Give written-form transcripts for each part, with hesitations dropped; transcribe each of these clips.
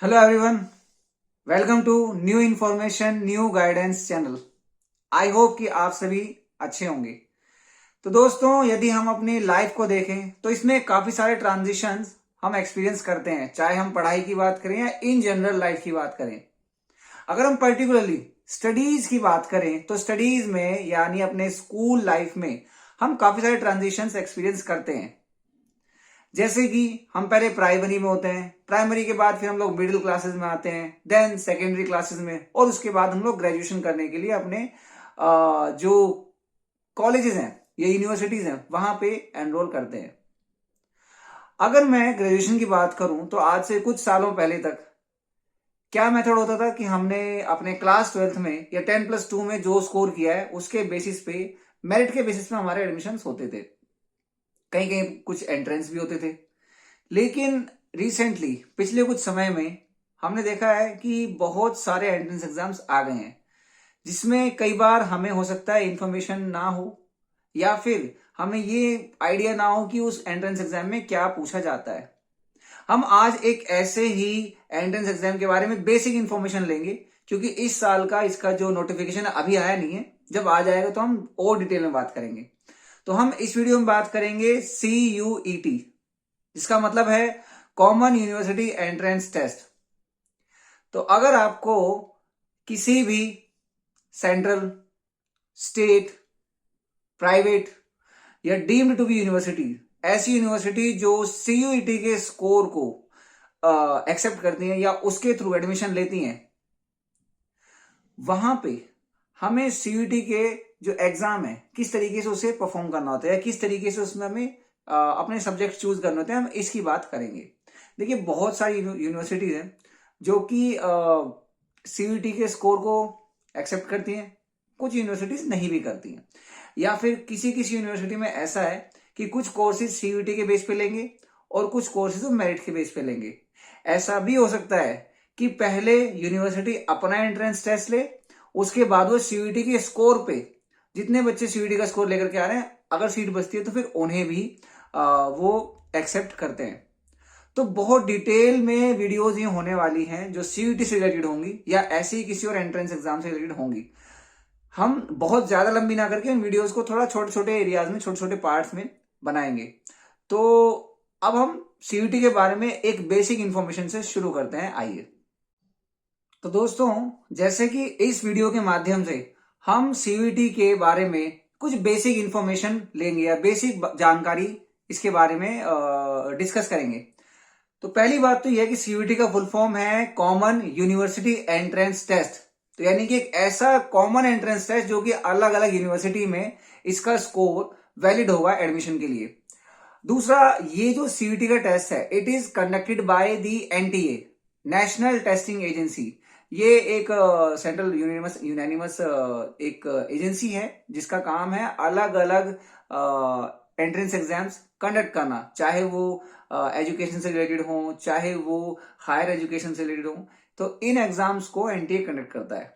Hello everyone, welcome to new information new guidance channel. I hope कि आप सभी अच्छे होंगे। तो दोस्तों, यदि हम अपनी लाइफ को देखें तो इसमें काफी सारे ट्रांजिशंस हम एक्सपीरियंस करते हैं, चाहे हम पढ़ाई की बात करें या इन जनरल लाइफ की बात करें। अगर हम पर्टिकुलरली स्टडीज की बात करें तो स्टडीज में यानी अपने स्कूल लाइफ में हम काफी सारे ट्रांजिशंस एक्सपीरियंस करते हैं। जैसे कि हम पहले प्राइमरी में होते हैं, प्राइमरी के बाद फिर हम लोग मिडिल क्लासेस में आते हैं, देन सेकेंडरी क्लासेस में, और उसके बाद हम लोग ग्रेजुएशन करने के लिए अपने जो कॉलेजेस हैं या यूनिवर्सिटीज हैं वहां पे एनरोल करते हैं। अगर मैं ग्रेजुएशन की बात करूं तो आज से कुछ सालों पहले तक क्या मेथड होता था कि हमने अपने क्लास 12th में या 10+2 में जो स्कोर किया है उसके बेसिस पे, मेरिट के बेसिस पे हमारे एडमिशन होते थे। कहीं कहीं कुछ एंट्रेंस भी होते थे। लेकिन रिसेंटली पिछले कुछ समय में हमने देखा है कि बहुत सारे एंट्रेंस एग्जाम्स आ गए हैं, जिसमें कई बार हमें हो सकता है इंफॉर्मेशन ना हो या फिर हमें ये आइडिया ना हो कि उस एंट्रेंस एग्जाम में क्या पूछा जाता है। हम आज एक ऐसे ही एंट्रेंस एग्जाम के बारे में बेसिक इंफॉर्मेशन लेंगे, क्योंकि इस साल का इसका जो नोटिफिकेशन अभी आया नहीं है, जब आ जाएगा तो हम और डिटेल में बात करेंगे। तो हम इस वीडियो में बात करेंगे CUET, जिसका मतलब है कॉमन यूनिवर्सिटी एंट्रेंस टेस्ट। तो अगर आपको किसी भी सेंट्रल, स्टेट, प्राइवेट या डीम्ड टू बी यूनिवर्सिटी, ऐसी यूनिवर्सिटी जो CUET के स्कोर को एक्सेप्ट करती हैं या उसके थ्रू एडमिशन लेती हैं, वहां पे हमें CUET के जो एग्जाम है किस तरीके से उसे परफॉर्म करना होता है, किस तरीके से उसमें हमें अपने सब्जेक्ट चूज करने होते हैं, हम इसकी बात करेंगे। देखिए, बहुत सारी यूनिवर्सिटीज हैं जो कि CUET के स्कोर को एक्सेप्ट करती हैं, कुछ यूनिवर्सिटीज नहीं भी करती हैं। या फिर किसी किसी यूनिवर्सिटी में ऐसा है कि कुछ कोर्सेज CUET के बेस पे लेंगे और कुछ कोर्सेज मेरिट के बेस पे लेंगे। ऐसा भी हो सकता है कि पहले यूनिवर्सिटी अपना एंट्रेंस टेस्ट ले, उसके बाद वो CUET के स्कोर पे, जितने बच्चे CUET का स्कोर लेकर के आ रहे हैं, अगर सीट बचती है तो फिर उन्हें भी वो एक्सेप्ट करते हैं। तो बहुत डिटेल में वीडियोस ये होने वाली हैं जो CUET से रिलेटेड होंगी या ऐसे ही किसी और एंट्रेंस एग्जाम से रिलेटेड होंगी। हम बहुत ज्यादा लंबी ना करके इन वीडियोस को थोड़ा छोटे छोटे एरियाज में, छोटे छोटे पार्ट्स में बनाएंगे। तो अब हम CUET के बारे में एक बेसिक इंफॉर्मेशन से शुरू करते हैं, आइए। तो दोस्तों, जैसे कि इस वीडियो के माध्यम से हम CUET के बारे में कुछ बेसिक इंफॉर्मेशन लेंगे या बेसिक जानकारी इसके बारे में डिस्कस करेंगे। तो पहली बात तो यह है कि CUET का फुल फॉर्म है कॉमन यूनिवर्सिटी एंट्रेंस टेस्ट। तो यानी कि एक ऐसा कॉमन एंट्रेंस टेस्ट जो कि अलग अलग यूनिवर्सिटी में इसका स्कोर वैलिड होगा एडमिशन के लिए। दूसरा, ये जो CUET का टेस्ट है, it is conducted by the NTA, national testing agency. ये एक सेंट्रल यूनानिमस एक एजेंसी है जिसका काम है अलग अलग एंट्रेंस एग्जाम्स कंडक्ट करना, चाहे वो एजुकेशन से रिलेटेड हो, चाहे वो हायर एजुकेशन से रिलेटेड हो। तो इन एग्जाम्स को NTA कंडक्ट करता है।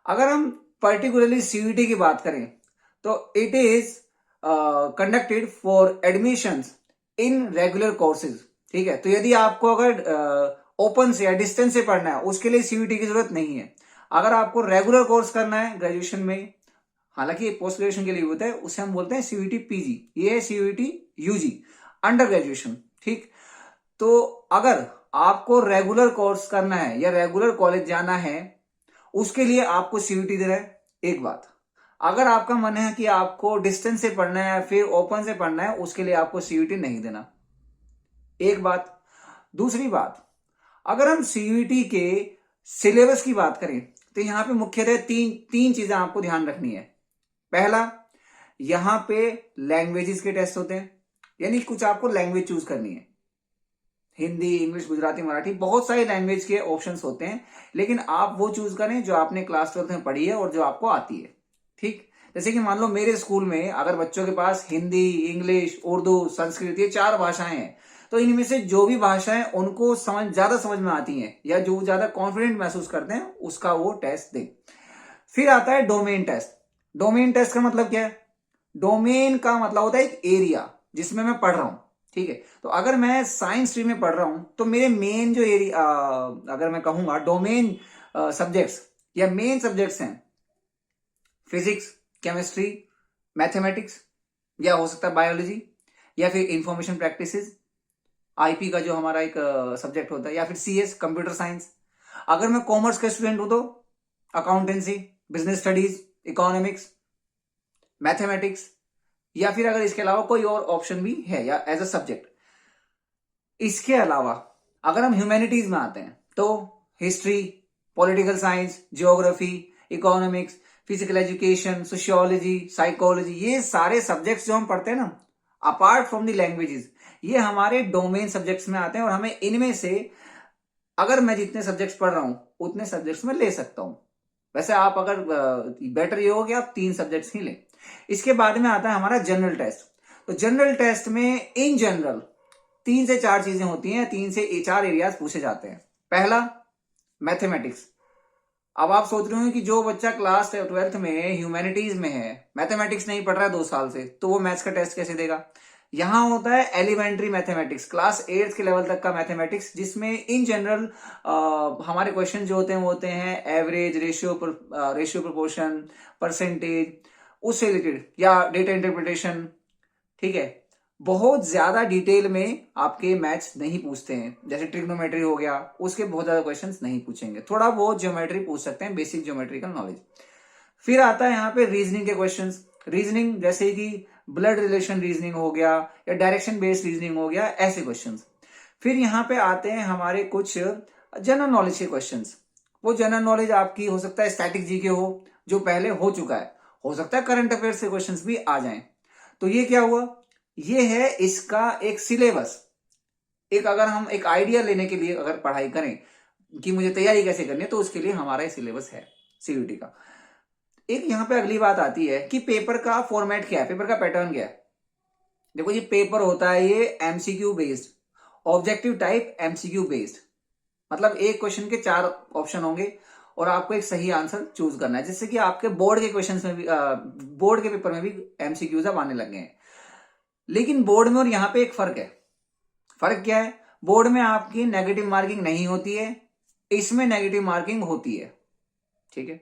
अगर हम पर्टिकुलरली CUET की बात करें तो it is conducted for admissions in regular courses. ठीक है, तो यदि आपको अगर ओपन से या डिस्टेंस से पढ़ना है, उसके लिए CUET की जरूरत नहीं है। अगर आपको रेगुलर कोर्स करना है ग्रेजुएशन में, हालांकि पोस्ट ग्रेजुएशन के लिए होता है, उसे हम बोलते हैं CUET PG, ये है CUET UG, अंडर ग्रेजुएशन। ठीक, तो अगर आपको रेगुलर कोर्स करना है या रेगुलर कॉलेज जाना है, उसके लिए आपको CUET देना है, एक बात। अगर आपका मन है कि आपको डिस्टेंस से पढ़ना है या फिर ओपन से पढ़ना है, उसके लिए आपको CUET नहीं देना, एक बात। दूसरी बात, अगर हम CUET के सिलेबस की बात करें तो यहां पे मुख्यतः तीन तीन चीजें आपको ध्यान रखनी है। पहला, यहां पे लैंग्वेजेस के टेस्ट होते हैं, यानी कुछ आपको लैंग्वेज चूज करनी है, हिंदी, इंग्लिश, गुजराती, मराठी, बहुत सारे लैंग्वेज के ऑप्शंस होते हैं, लेकिन आप वो चूज करें जो आपने क्लास 12th में पढ़ी है और जो आपको आती है। ठीक, जैसे कि मान लो मेरे स्कूल में अगर बच्चों के पास हिंदी, इंग्लिश, उर्दू, संस्कृत, ये 4 भाषाएं हैं, तो इनमें से जो भी भाषाएं उनको ज्यादा समझ में आती हैं या जो ज्यादा कॉन्फिडेंट महसूस करते हैं, उसका वो टेस्ट दें। फिर आता है डोमेन टेस्ट। डोमेन टेस्ट का मतलब क्या है? डोमेन का मतलब होता है एक एरिया जिसमें मैं पढ़ रहा हूं। ठीक है। तो अगर मैं साइंस स्ट्रीम में पढ़ रहा हूं तो मेरे मेन जो एरिया, अगर मैं कहूंगा डोमेन सब्जेक्ट्स या मेन सब्जेक्ट्स हैं फिजिक्स, केमिस्ट्री, मैथमेटिक्स, या हो सकता है बायोलॉजी, या फिर इंफॉर्मेशन प्रैक्टिसेस, आईपी का जो हमारा एक सब्जेक्ट होता है, या फिर सीएस कंप्यूटर साइंस। अगर मैं कॉमर्स का स्टूडेंट हूं तो accountancy, business studies, economics, mathematics, या फिर अगर इसके अलावा कोई और ऑप्शन भी है या एज अ सब्जेक्ट। इसके अलावा अगर हम ह्यूमैनिटीज में आते हैं तो history, political science, geography, economics, physical education, sociology, psychology, ये सारे सब्जेक्ट्स जो हम पढ़ते हैं ना, अपार्ट फ्रॉम द लैंग्वेजेस, ये हमारे डोमेन सब्जेक्ट्स में आते हैं और हमें इनमें से अगर मैं जितने सब्जेक्ट्स पढ़ रहा हूं उतने सब्जेक्ट्स में ले सकता हूं। वैसे आप अगर बेटर ये हो कि आप 3 सब्जेक्ट्स ही लें। इसके बाद में आता है हमारा जनरल टेस्ट। तो जनरल टेस्ट में इन जनरल 3 से 4 चीजें होती हैं, 3 से 4 एरियाज पूछे जाते हैं। पहला, मैथमेटिक्स। अब आप सोच रहे हो कि जो बच्चा क्लास 12th में ह्यूमैनिटीज में है, मैथमेटिक्स नहीं पढ़ रहा है 2 साल से, तो वो मैथ्स का टेस्ट कैसे देगा? यहां होता है एलिमेंट्री मैथमेटिक्स, क्लास 8 के लेवल तक का मैथमेटिक्स, जिसमें इन जनरल हमारे क्वेश्चन जो होते हैं वो होते हैं एवरेज, रेशियो प्रोपोर्शन, परसेंटेज, उससे रिलेटेड, या डेटा इंटरप्रिटेशन। ठीक है, बहुत ज्यादा डिटेल में आपके मैथ्स नहीं पूछते हैं, जैसे ट्रिग्नोमेट्री हो गया, उसके बहुत ज्यादा क्वेश्चंस नहीं पूछेंगे। थोड़ा बहुत ज्योमेट्री पूछ सकते हैं, बेसिक ज्योमेट्रिकल नॉलेज। फिर आता है यहाँ पे रीजनिंग के क्वेश्चंस। रीजनिंग जैसे कि ब्लड रिलेशन रीजनिंग हो गया या डायरेक्शन बेस्ड रीजनिंग हो गया, ऐसे क्वेश्चंस। फिर यहाँ पे आते हैं हमारे कुछ जनरल नॉलेज के क्वेश्चंस। वो जनरल नॉलेज आपकी हो सकता है स्टैटिक जीके हो, जो पहले हो चुका है, हो सकता है करंट अफेयर्स के क्वेश्चंस भी आ जाएं। तो ये क्या हुआ? ये है इसका एक सिलेबस। एक अगर हम एक आइडिया लेने के लिए अगर पढ़ाई करें कि मुझे तैयारी कैसे करनी है, तो उसके लिए हमारा सिलेबस है सीयूटी का। एक यहां पे अगली बात आती है कि पेपर का फॉर्मेट क्या है, पेपर का पैटर्न क्या है। देखो, ये पेपर होता है ये MCQ based, objective type MCQ based. मतलब एक क्वेश्चन के 4 ऑप्शन होंगे और आपको एक सही आंसर चूज करना है, जिससे कि आपके बोर्ड के क्वेश्चंस में भी, बोर्ड के पेपर में भी एमसीक्यूज अब आने लगे हैं। लेकिन बोर्ड में और यहां पे एक फर्क है। फर्क क्या है? बोर्ड में आपकी नेगेटिव मार्किंग नहीं होती है, इसमें नेगेटिव मार्किंग होती है। ठीक है,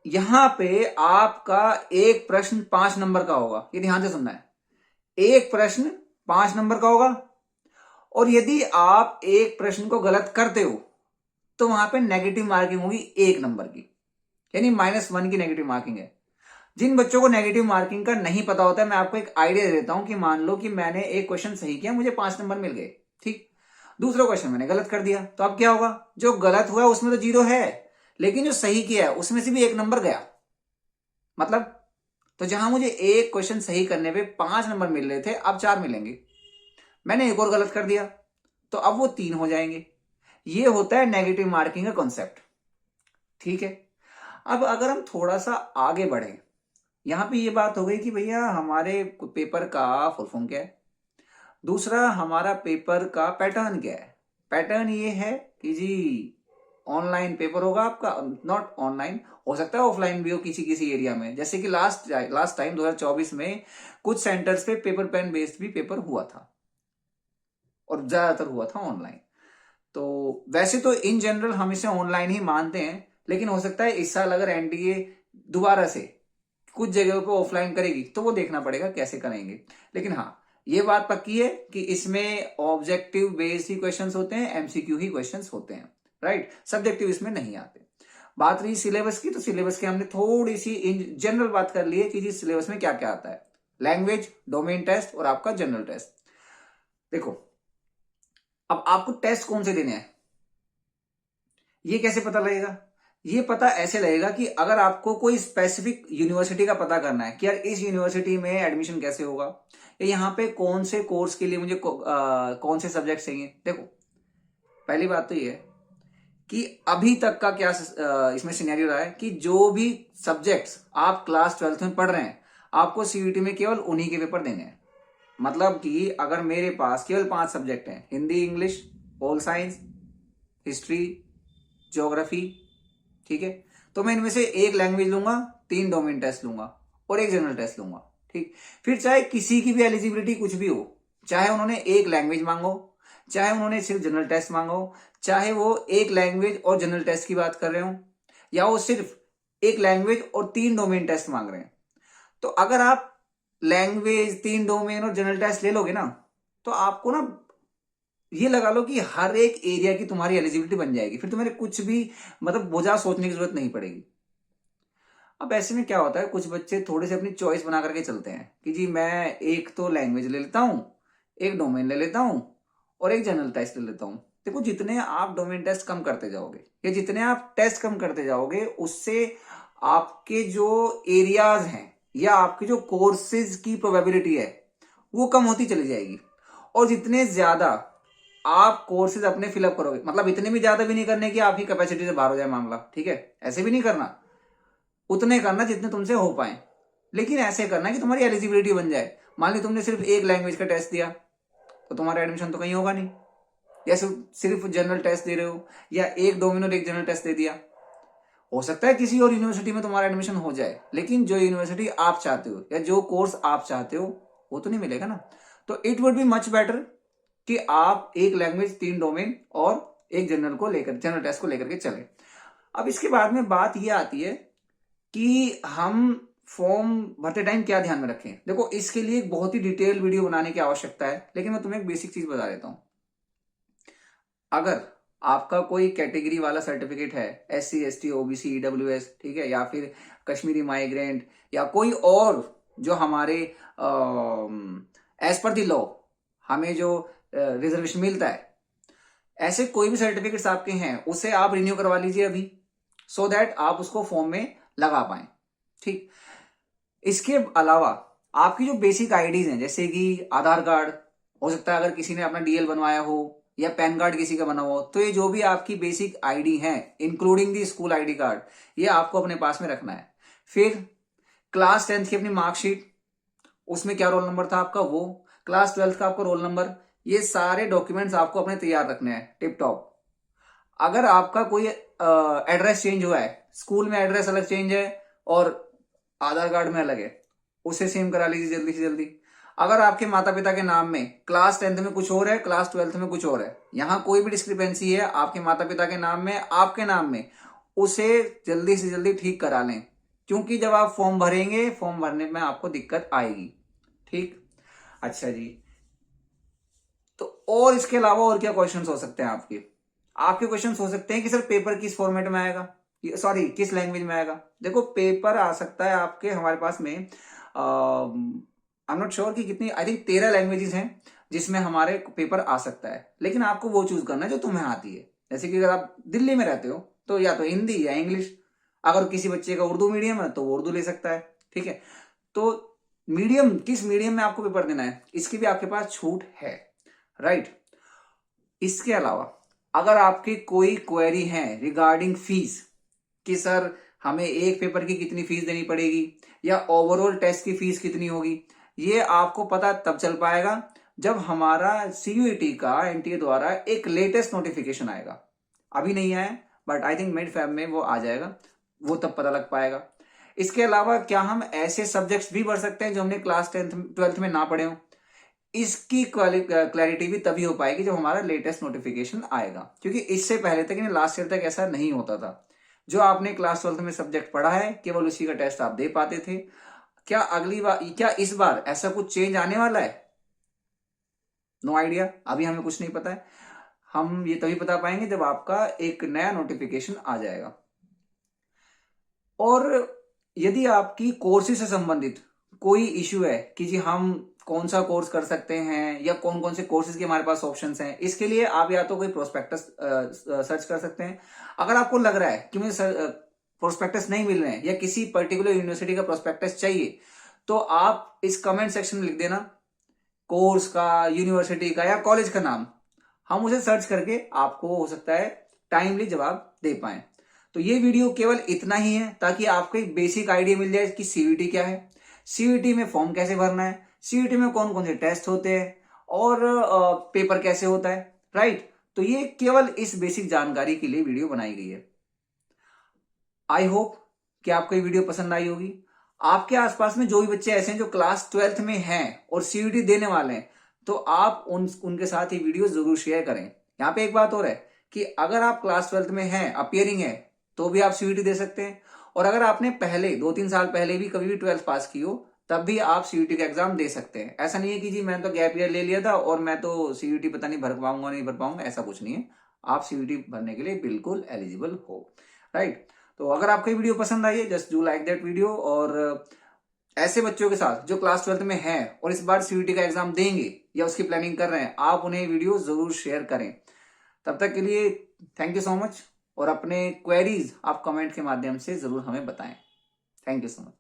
यहां पे आपका एक प्रश्न 5 नंबर का होगा, ये ध्यान से सुनना है। एक प्रश्न 5 नंबर का होगा, और यदि आप एक प्रश्न को गलत करते हो तो वहां पे नेगेटिव मार्किंग होगी 1 नंबर की, यानी -1 की नेगेटिव मार्किंग है। जिन बच्चों को नेगेटिव मार्किंग का नहीं पता होता है, मैं आपको एक आइडिया दे देता हूं कि मान लो कि मैंने एक क्वेश्चन सही किया, मुझे 5 नंबर मिल गए, ठीक। दूसरा क्वेश्चन मैंने गलत कर दिया, तो अब क्या होगा? जो गलत हुआ उसमें तो 0 है, लेकिन जो सही किया है उसमें से भी 1 नंबर गया। मतलब, तो जहां मुझे एक क्वेश्चन सही करने पे 5 नंबर मिल रहे थे, अब 4 मिलेंगे। मैंने एक और गलत कर दिया तो अब वो 3 हो जाएंगे। ये होता है नेगेटिव मार्किंग का कॉन्सेप्ट। ठीक है, अब अगर हम थोड़ा सा आगे बढ़े, यहां पे ये बात हो गई कि भैया हमारे पेपर का फुल फॉर्म क्या है, दूसरा हमारा पेपर का पैटर्न क्या है। पैटर्न ये है कि जी ऑनलाइन पेपर होगा आपका, नॉट ऑनलाइन, हो सकता है ऑफलाइन भी हो किसी किसी एरिया में, जैसे कि लास्ट टाइम 2024 में कुछ सेंटर्स पे पेपर पेन बेस्ड भी पेपर हुआ था और ज्यादातर हुआ था ऑनलाइन। तो वैसे तो इन जनरल हम इसे ऑनलाइन ही मानते हैं, लेकिन हो सकता है इस साल अगर एनडीए दोबारा से कुछ जगहों पे ऑफलाइन करेगी तो वो देखना पड़ेगा कैसे करेंगे। लेकिन हाँ, ये बात पक्की है कि इसमें ऑब्जेक्टिव बेस्ड ही क्वेश्चंस होते हैं, एमसीक्यू ही क्वेश्चंस होते हैं, राइट। सब्जेक्टिव इसमें नहीं आते। बात रही सिलेबस की, तो सिलेबस के हमने थोड़ी सी इन जनरल बात कर ली है कि जी सिलेबस में क्या क्या आता है। लैंग्वेज, डोमेन टेस्ट और आपका जनरल टेस्ट। देखो, अब आपको टेस्ट कौन से देने हैं ये कैसे पता लगेगा? ये पता ऐसे लगेगा कि अगर आपको कोई स्पेसिफिक यूनिवर्सिटी का पता करना है कि यार इस यूनिवर्सिटी में एडमिशन कैसे होगा, या यहाँ पे कौन से कोर्स के लिए मुझे कौन से सब्जेक्ट चाहिए। देखो, पहली बात तो ये है कि अभी तक का क्या इसमें सिनेरियो रहा है कि जो भी सब्जेक्ट्स आप क्लास 12th में पढ़ रहे हैं, आपको सीयूटी में केवल उन्हीं के पेपर देने हैं। मतलब कि अगर मेरे पास केवल 5 सब्जेक्ट हैं, Hindi, English, pol science, history, geography, ठीक है, तो मैं इनमें से एक लैंग्वेज लूंगा, 3 डोमेन टेस्ट लूंगा और एक जनरल टेस्ट लूंगा, ठीक। फिर चाहे किसी की भी एलिजिबिलिटी कुछ भी हो, चाहे उन्होंने एक लैंग्वेज मांगो, चाहे उन्होंने सिर्फ जनरल टेस्ट मांगो, चाहे वो एक लैंग्वेज और जनरल टेस्ट की बात कर रहे हो, या वो सिर्फ एक लैंग्वेज और 3 डोमेन टेस्ट मांग रहे हैं। तो अगर आप लैंग्वेज, 3 डोमेन और जनरल टेस्ट ले लोगे ना, तो आपको ना ये लगा लो कि हर एक एरिया की तुम्हारी एलिजिबिलिटी बन जाएगी। फिर तुम्हें कुछ भी मतलब बोझा सोचने की जरूरत नहीं पड़ेगी। अब ऐसे में क्या होता है, कुछ बच्चे थोड़े से अपनी चॉइस बना करके चलते हैं कि जी मैं एक तो लैंग्वेज ले लेता हूं, एक डोमेन ले लेता हूं और एक जनरल टेस्ट ले लेता हूं। देखो, जितने आप डोमेन टेस्ट कम करते जाओगे या जितने आप टेस्ट कम करते जाओगे, उससे आपके जो एरियाज हैं या आपके जो कोर्सेज की प्रोबेबिलिटी है वो कम होती चली जाएगी। और जितने ज्यादा आप कोर्सेज अपने फिलअप करोगे, मतलब इतने भी ज्यादा भी नहीं करने की आपकी कैपेसिटी से बाहर हो जाए मामला, ठीक है, ऐसे भी नहीं करना, उतने करना जितने तुमसे हो पाए, लेकिन ऐसे करना कि तुम्हारी एलिजिबिलिटी बन जाए। मान ली तुमने सिर्फ एक लैंग्वेज का टेस्ट दिया तो तुम्हारा एडमिशन तो कहीं होगा नहीं, या सिर्फ जनरल टेस्ट दे रहे हो या एक डोमेन और एक जनरल टेस्ट दे दिया, हो सकता है किसी और यूनिवर्सिटी में तुम्हारा एडमिशन हो जाए, लेकिन जो यूनिवर्सिटी आप चाहते हो या जो कोर्स आप चाहते हो वो तो नहीं मिलेगा ना। तो it would be much better कि आप एक लैंग्वेज, 3 डोमेन और एक जनरल टेस्ट को लेकर के चले। अब इसके बाद में बात ये आती है कि हम फॉर्म भरते टाइम क्या ध्यान में रखें। देखो, इसके लिए एक बहुत ही डिटेल वीडियो बनाने की आवश्यकता है, लेकिन मैं तुम्हें एक बेसिक चीज बता देता हूं। अगर आपका कोई कैटेगरी वाला सर्टिफिकेट है, SC ST OBC EWS, ठीक है, या फिर कश्मीरी माइग्रेंट या कोई और जो हमारे एज पर द लॉ हमें जो रिजर्वेशन मिलता है, ऐसे कोई भी सर्टिफिकेट्स आपके हैं, उसे आप रिन्यू करवा लीजिए अभी, सो दैट आप उसको फॉर्म में लगा पाए। ठीक, इसके अलावा आपकी जो बेसिक आईडीज हैं, जैसे कि आधार कार्ड हो सकता है, अगर किसी ने अपना DL बनवाया हो या पैन कार्ड किसी का बना हो, तो ये जो भी आपकी बेसिक आईडी है including the school ID card, ये आपको अपने पास में रखना है। फिर क्लास 10th की अपनी मार्कशीट, उसमें क्या रोल नंबर था आपका वो, क्लास 12th का आपका रोल नंबर, ये सारे डॉक्यूमेंट्स आपको अपने तैयार रखने हैं टिप टॉप। अगर आपका कोई एड्रेस चेंज हुआ है, स्कूल में एड्रेस अलग चेंज है और आधार कार्ड में अलग है, उसे सेम करा लीजिए जल्दी से जल्दी। अगर आपके माता पिता के नाम में क्लास 10th में कुछ और है, क्लास 12th में कुछ और है, यहां कोई भी डिस्क्रिपेंसी है आपके माता पिता के नाम में, आपके नाम में, उसे जल्दी से जल्दी ठीक करा लें, क्योंकि जब आप फॉर्म भरेंगे, फॉर्म भरने में आपको दिक्कत आएगी। ठीक, अच्छा जी, तो और इसके अलावा और क्या क्वेश्चंस हो सकते हैं आपके? आपके क्वेश्चंस हो सकते हैं कि सर पेपर किस फॉर्मेट में आएगा, सॉरी किस लैंग्वेज में आएगा। देखो, पेपर आ सकता है आपके, हमारे पास में आई एम नॉट श्योर कि कितनी, आई थिंक 13 लैंग्वेजेस हैं जिसमें हमारे पेपर आ सकता है, लेकिन आपको वो चूज करना है जो तुम्हें आती है। जैसे कि अगर आप दिल्ली में रहते हो तो या तो हिंदी या इंग्लिश, अगर किसी बच्चे का उर्दू मीडियम है तो वो उर्दू ले सकता है। ठीक है, तो मीडियम, किस मीडियम में आपको पेपर देना है, इसकी भी आपके पास छूट है, राइट। इसके अलावा अगर आपकी कोई क्वेरी है रिगार्डिंग फीस कि सर हमें एक पेपर की कितनी फीस देनी पड़ेगी या ओवरऑल टेस्ट की फीस कितनी होगी, ये आपको पता तब चल पाएगा जब हमारा CUET का NTA द्वारा एक लेटेस्ट नोटिफिकेशन आएगा। अभी नहीं आया, but I think mid Feb में वो आ जाएगा, वो तब पता लग पाएगा। इसके अलावा क्या हम ऐसे सब्जेक्ट्स भी पढ़ सकते हैं जो हमने क्लास 10th 12th में ना पढ़े हो, इसकी क्लैरिटी भी तभी हो पाएगी जब हमारा लेटेस्ट नोटिफिकेशन आएगा, क्योंकि इससे पहले तक, लास्ट ईयर तक ऐसा नहीं होता था। जो आपने क्लास 12th में सब्जेक्ट पढ़ा है, केवल उसी का टेस्ट आप दे पाते थे। क्या अगली बार, क्या इस बार ऐसा कुछ चेंज आने वाला है? नो आइडिया, अभी हमें कुछ नहीं पता है। हम ये तभी बता पाएंगे जब आपका एक नया नोटिफिकेशन आ जाएगा। और यदि आपकी कोर्सेज से संबंधित कोई इश्यू है कि जी हम कौन सा कोर्स कर सकते हैं या कौन कौन से कोर्सेज के हमारे पास ऑप्शंस हैं, इसके लिए आप या तो कोई प्रोस्पेक्टस सर्च कर सकते हैं। अगर आपको लग रहा है कि मुझे प्रोस्पेक्टस नहीं मिल रहे हैं या किसी पर्टिकुलर यूनिवर्सिटी का प्रोस्पेक्टस चाहिए, तो आप इस कमेंट सेक्शन में लिख देना कोर्स का, यूनिवर्सिटी का या कॉलेज का नाम, हम उसे सर्च करके आपको हो सकता है टाइमली जवाब दे पाए। तो ये वीडियो केवल इतना ही है ताकि आपको एक बेसिक आइडिया मिल जाए कि CUET क्या है, CUET में फॉर्म कैसे भरना है, CUET में कौन कौन से टेस्ट होते हैं और पेपर कैसे होता है, राइट। तो ये केवल इस बेसिक जानकारी के लिए वीडियो बनाई गई है। आई होप कि आपको ये वीडियो पसंद आई होगी। आपके आसपास में जो भी बच्चे ऐसे हैं जो क्लास 12th में हैं और CUET देने वाले हैं, तो आप उनके साथ ये वीडियो जरूर शेयर करें। यहाँ पे एक बात और है कि अगर आप क्लास 12th में हैं, अपियरिंग है, तो भी आप सीयूटी दे सकते हैं। और अगर आपने पहले 2-3 साल पहले भी कभी भी 12th पास की हो, तब भी आप सीयूटी का एग्जाम दे सकते हैं। ऐसा नहीं है कि जी मैं तो गैप ईयर ले लिया था और मैं तो सीयूटी पता नहीं भर पाऊंगा नहीं भर पाऊंगा, ऐसा कुछ नहीं है। आप सीयूटी भरने के लिए बिल्कुल एलिजिबल हो, राइट। तो अगर आपको वीडियो पसंद आई है, just do like that video. और ऐसे बच्चों के साथ जो क्लास 12th में हैं और इस बार सीयूटी का एग्जाम देंगे या उसकी प्लानिंग कर रहे हैं, आप उन्हें वीडियो जरूर शेयर करें। तब तक के लिए थैंक यू सो मच। और अपने क्वेरीज आप कमेंट के माध्यम से जरूर हमें बताएं। Thank you so much.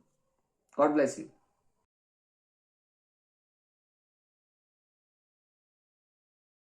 God bless you.